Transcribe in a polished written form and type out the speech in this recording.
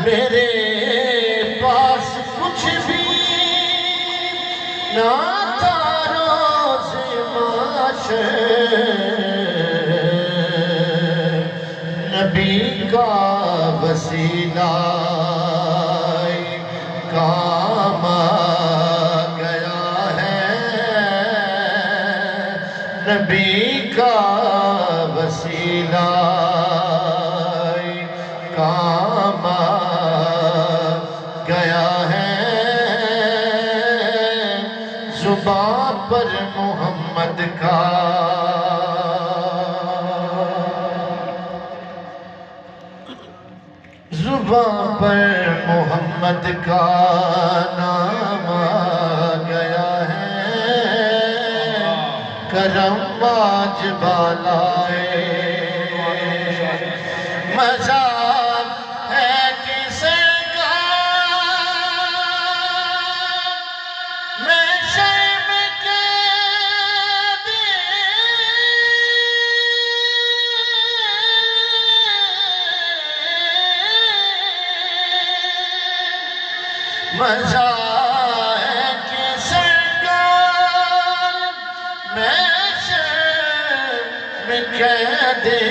میرے پاس کچھ بھی نہ تھا روز محشر، نبی کا وسیلہ کام آ گیا ہے، نبی کا وسیلہ کام آ گیا ہے، زبان پر محمد کا زبان پر محمد کا نام آ گیا ہے، کرم آج بالائے مذہب ہے کہ سرکار میں شرم قیدی، مزہ ہے کہ سرکار میں شرم قیدی